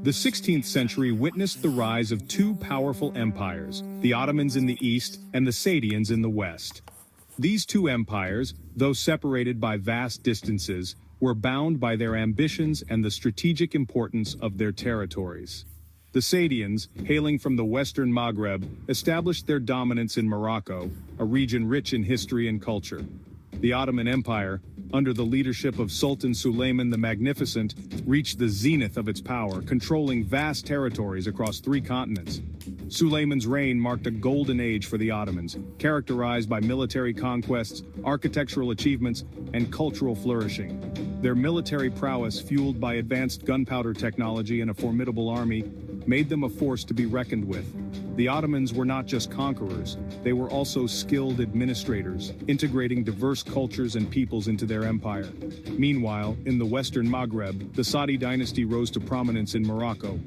The 16th century witnessed the rise of two powerful empires, the Ottomans in the east and the Saadians in the west. These two empires, though separated by vast distances, were bound by their ambitions and the strategic importance of their territories. The Saadians, hailing from the western Maghreb, established their dominance in Morocco, a region rich in history and culture. The Ottoman Empire, under the leadership of Sultan Suleiman the Magnificent, reached the zenith of its power, controlling vast territories across 3 continents. Suleiman's reign marked a golden age for the Ottomans, characterized by military conquests, architectural achievements, and cultural flourishing. Their military prowess, fueled by advanced gunpowder technology and a formidable army, made them a force to be reckoned with. The Ottomans were not just conquerors, they were also skilled administrators, integrating diverse cultures and peoples into their empire. Meanwhile, in the Western Maghreb, the Saadi dynasty rose to prominence in Morocco.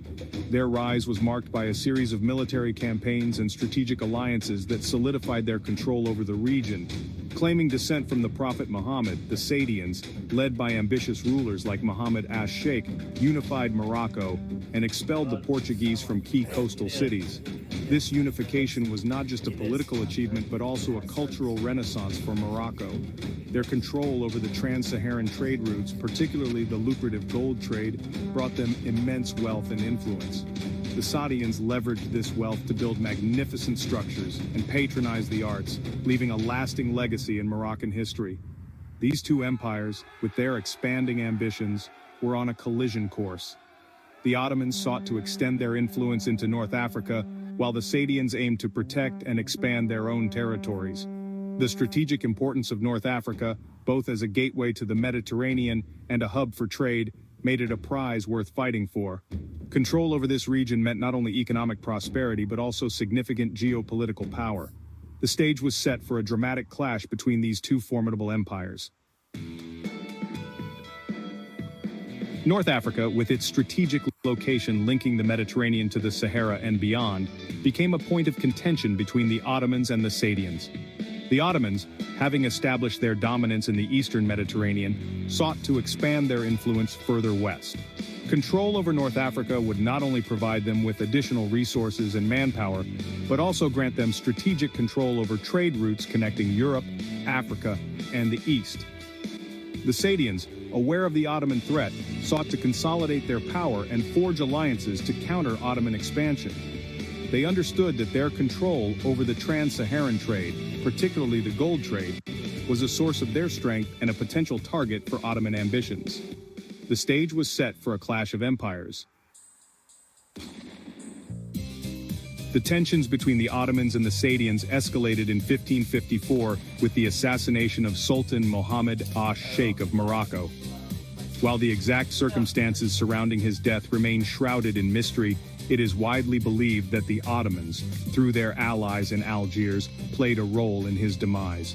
Their rise was marked by a series of military campaigns and strategic alliances that solidified their control over the region. Claiming descent from the Prophet Muhammad, the Saadians, led by ambitious rulers like Muhammad Sheikh, unified Morocco and expelled the Portuguese from key coastal cities. This unification was not just a political achievement but also a cultural renaissance for Morocco. Their control over the trans-Saharan trade routes, particularly the lucrative gold trade, brought them immense wealth and influence. The Saadians leveraged this wealth to build magnificent structures and patronize the arts, leaving a lasting legacy in Moroccan history. These two empires, with their expanding ambitions, were on a collision course. The Ottomans sought to extend their influence into North Africa, while the Saadians aimed to protect and expand their own territories. The strategic importance of North Africa, both as a gateway to the Mediterranean and a hub for trade, made it a prize worth fighting for. Control over this region meant not only economic prosperity but also significant geopolitical power. The stage was set for a dramatic clash between these two formidable empires. North Africa, with its strategic location linking the Mediterranean to the Sahara and beyond, became a point of contention between the Ottomans and the Saadians. The Ottomans, having established their dominance in the eastern Mediterranean, sought to expand their influence further west. Control over North Africa would not only provide them with additional resources and manpower, but also grant them strategic control over trade routes connecting Europe, Africa, and the East. The Saadians, aware of the Ottoman threat, sought to consolidate their power and forge alliances to counter Ottoman expansion. They understood that their control over the trans-Saharan trade, particularly the gold trade, was a source of their strength and a potential target for Ottoman ambitions. The stage was set for a clash of empires. The tensions between the Ottomans and the Saadians escalated in 1554 with the assassination of Sultan Mohammed Sheikh of Morocco. While the exact circumstances surrounding his death remain shrouded in mystery, it is widely believed that the Ottomans, through their allies in Algiers, played a role in his demise.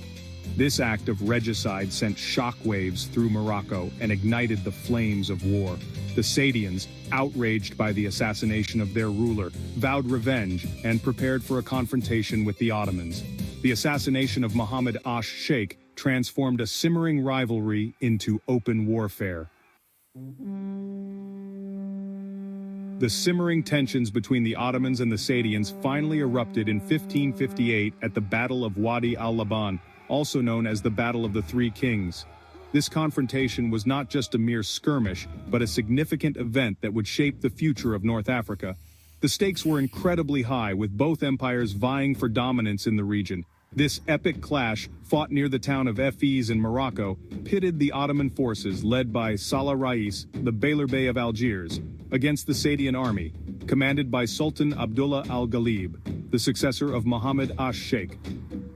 This act of regicide sent shockwaves through Morocco and ignited the flames of war. The Saadians, outraged by the assassination of their ruler, vowed revenge and prepared for a confrontation with the Ottomans. The assassination of Mohammed Sheikh transformed a simmering rivalry into open warfare. The simmering tensions between the Ottomans and the Saadians finally erupted in 1558 at the Battle of Wadi al-Laban, also known as the Battle of the Three Kings. This confrontation was not just a mere skirmish, but a significant event that would shape the future of North Africa. The stakes were incredibly high, with both empires vying for dominance in the region. This epic clash, fought near the town of Fez in Morocco, pitted the Ottoman forces led by Salah Rais, the Beylerbey of Algiers, against the Saadian army, commanded by Sultan Abdullah al-Ghalib, the successor of Mohammed Sheikh.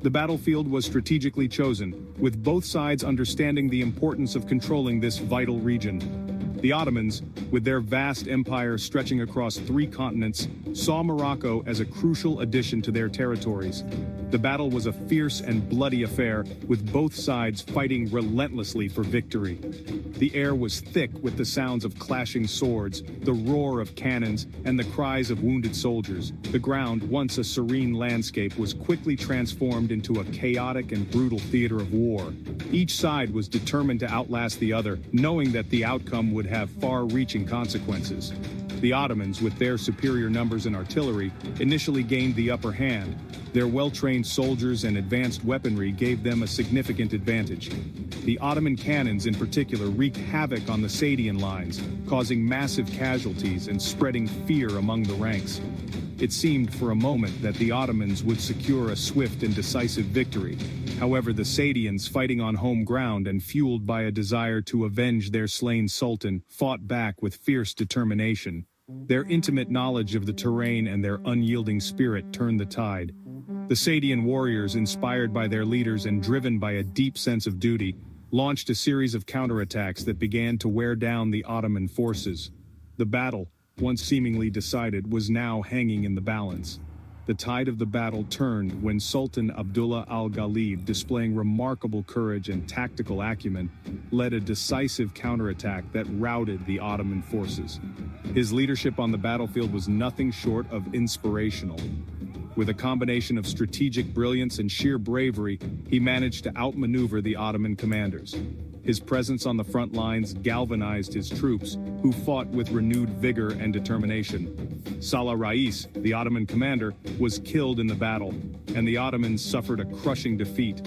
The battlefield was strategically chosen, with both sides understanding the importance of controlling this vital region. The Ottomans, with their vast empire stretching across 3 continents, saw Morocco as a crucial addition to their territories. The battle was a fierce and bloody affair, with both sides fighting relentlessly for victory. The air was thick with the sounds of clashing swords, the roar of cannons, and the cries of wounded soldiers. The ground, once a serene landscape, was quickly transformed into a chaotic and brutal theater of war. Each side was determined to outlast the other, knowing that the outcome would have far-reaching consequences. The Ottomans, with their superior numbers and artillery, initially gained the upper hand. Their well-trained soldiers and advanced weaponry gave them a significant advantage. The Ottoman cannons in particular wreaked havoc on the Saadian lines, causing massive casualties and spreading fear among the ranks. It seemed for a moment that the Ottomans would secure a swift and decisive victory. However, the Saadians, fighting on home ground and fueled by a desire to avenge their slain sultan, fought back with fierce determination. Their intimate knowledge of the terrain and their unyielding spirit turned the tide. The Saadian warriors, inspired by their leaders and driven by a deep sense of duty, launched a series of counterattacks that began to wear down the Ottoman forces. The battle, once seemingly decided, was now hanging in the balance. The tide of the battle turned when Sultan Abdullah al-Ghalib, displaying remarkable courage and tactical acumen, led a decisive counterattack that routed the Ottoman forces. His leadership on the battlefield was nothing short of inspirational. With a combination of strategic brilliance and sheer bravery, he managed to outmaneuver the Ottoman commanders. His presence on the front lines galvanized his troops, who fought with renewed vigor and determination. Salah Rais, the Ottoman commander, was killed in the battle, and the Ottomans suffered a crushing defeat.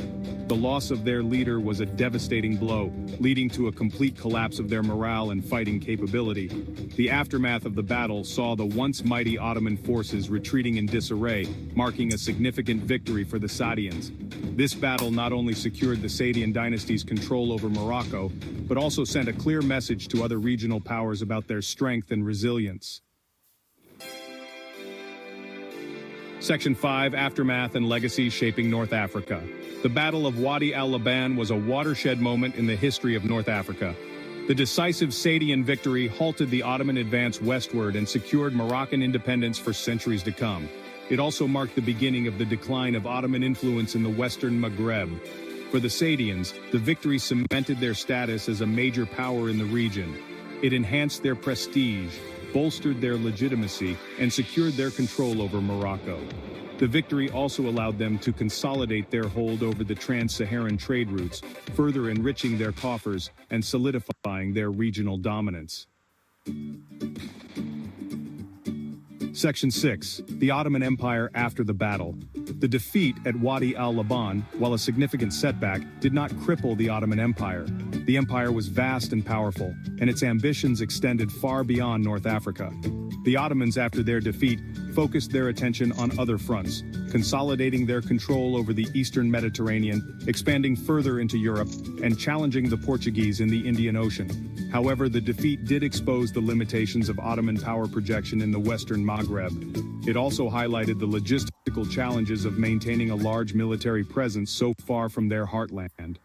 The loss of their leader was a devastating blow, leading to a complete collapse of their morale and fighting capability. The aftermath of the battle saw the once mighty Ottoman forces retreating in disarray, marking a significant victory for the Saadians. This battle not only secured the Saadian dynasty's control over Morocco, but also sent a clear message to other regional powers about their strength and resilience. Section 5: Aftermath and Legacy Shaping North Africa. The Battle of Wadi al-Laban was a watershed moment in the history of North Africa. The decisive Saadian victory halted the Ottoman advance westward and secured Moroccan independence for centuries to come. It also marked the beginning of the decline of Ottoman influence in the western Maghreb. For the Saadians, the victory cemented their status as a major power in the region. It enhanced their prestige, bolstered their legitimacy, and secured their control over Morocco. The victory also allowed them to consolidate their hold over the trans-Saharan trade routes, further enriching their coffers and solidifying their regional dominance. Section 6: The Ottoman Empire after the battle. The defeat at Wadi al-Laban, while a significant setback, did not cripple the Ottoman Empire. The empire was vast and powerful, and its ambitions extended far beyond North Africa. The Ottomans, after their defeat, focused their attention on other fronts, consolidating their control over the eastern Mediterranean, expanding further into Europe, and challenging the Portuguese in the Indian Ocean. However, the defeat did expose the limitations of Ottoman power projection in the western Maghreb. It also highlighted the logistical challenges of maintaining a large military presence so far from their heartland.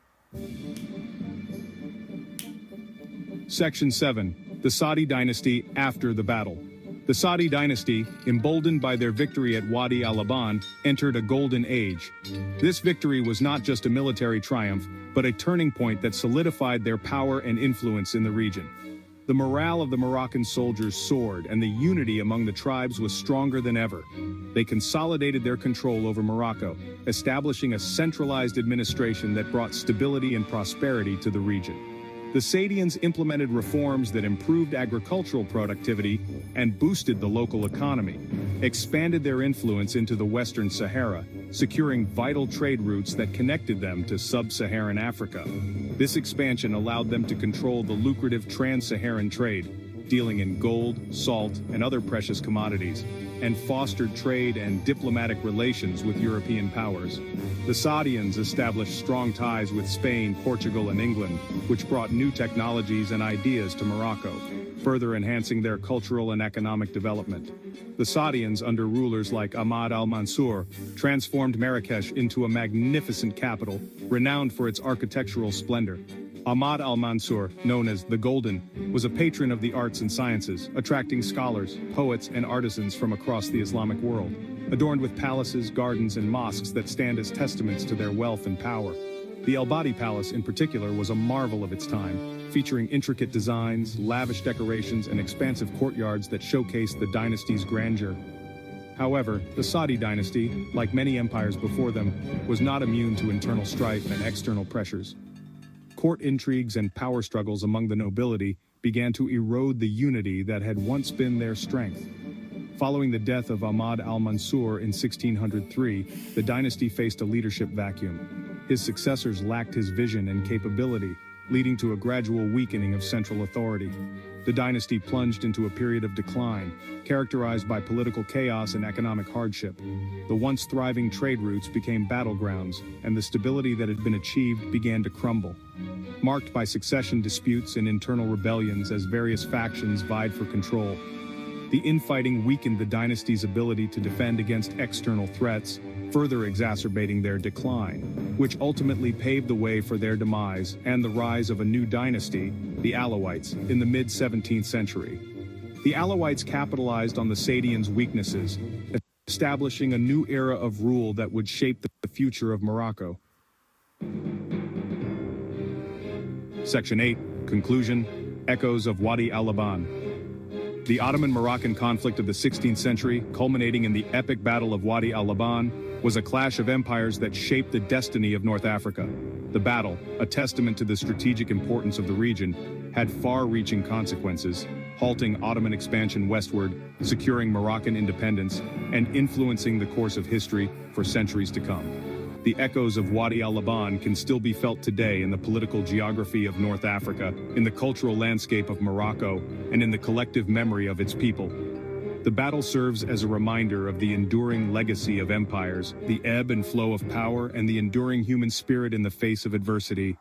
Section 7: The Saadi dynasty after the battle. The Saadi dynasty, emboldened by their victory at Wadi al-Laban, entered a golden age. This victory was not just a military triumph, but a turning point that solidified their power and influence in the region. The morale of the Moroccan soldiers soared, and the unity among the tribes was stronger than ever. They consolidated their control over Morocco, establishing a centralized administration that brought stability and prosperity to the region. The Saadians implemented reforms that improved agricultural productivity and boosted the local economy, expanded their influence into the Western Sahara, securing vital trade routes that connected them to sub-Saharan Africa. This expansion allowed them to control the lucrative trans-Saharan trade, dealing in gold, salt, and other precious commodities, and fostered trade and diplomatic relations with European powers. The Saadians established strong ties with Spain, Portugal, and England, which brought new technologies and ideas to Morocco, further enhancing their cultural and economic development. The Saadians, under rulers like Ahmad al-Mansur, transformed Marrakesh into a magnificent capital, renowned for its architectural splendor. Ahmad al-Mansur, known as the Golden, was a patron of the arts and sciences, attracting scholars, poets, and artisans from across the Islamic world. adorned with palaces, gardens, and mosques that stand as testaments to their wealth and power. The al-Wadi Palace, in particular, was a marvel of its time, featuring intricate designs, lavish decorations, and expansive courtyards that showcased the dynasty's grandeur. However, the Saadi dynasty, like many empires before them, was not immune to internal strife and external pressures. Court intrigues and power struggles among the nobility began to erode the unity that had once been their strength. Following the death of Ahmad al-Mansur in 1603, the dynasty faced a leadership vacuum. His successors lacked his vision and capability, leading to a gradual weakening of central authority. The dynasty plunged into a period of decline, characterized by political chaos and economic hardship. The once thriving trade routes became battlegrounds, and the stability that had been achieved began to crumble. Marked by succession disputes and internal rebellions as various factions vied for control, the infighting weakened the dynasty's ability to defend against external threats, further exacerbating their decline, which ultimately paved the way for their demise and the rise of a new dynasty, the Alawites, in the mid-17th century. The Alawites capitalized on the Saadians' weaknesses, establishing a new era of rule that would shape the future of Morocco. Section 8, Conclusion, Echoes of Wadi al-Laban. The Ottoman-Moroccan conflict of the 16th century, culminating in the epic Battle of Wadi al-Laban, was a clash of empires that shaped the destiny of North Africa. The battle, a testament to the strategic importance of the region, had far-reaching consequences, halting Ottoman expansion westward, securing Moroccan independence, and influencing the course of history for centuries to come. The echoes of Wadi al-Laban can still be felt today in the political geography of North Africa, in the cultural landscape of Morocco, and in the collective memory of its people. The battle serves as a reminder of the enduring legacy of empires, the ebb and flow of power, and the enduring human spirit in the face of adversity.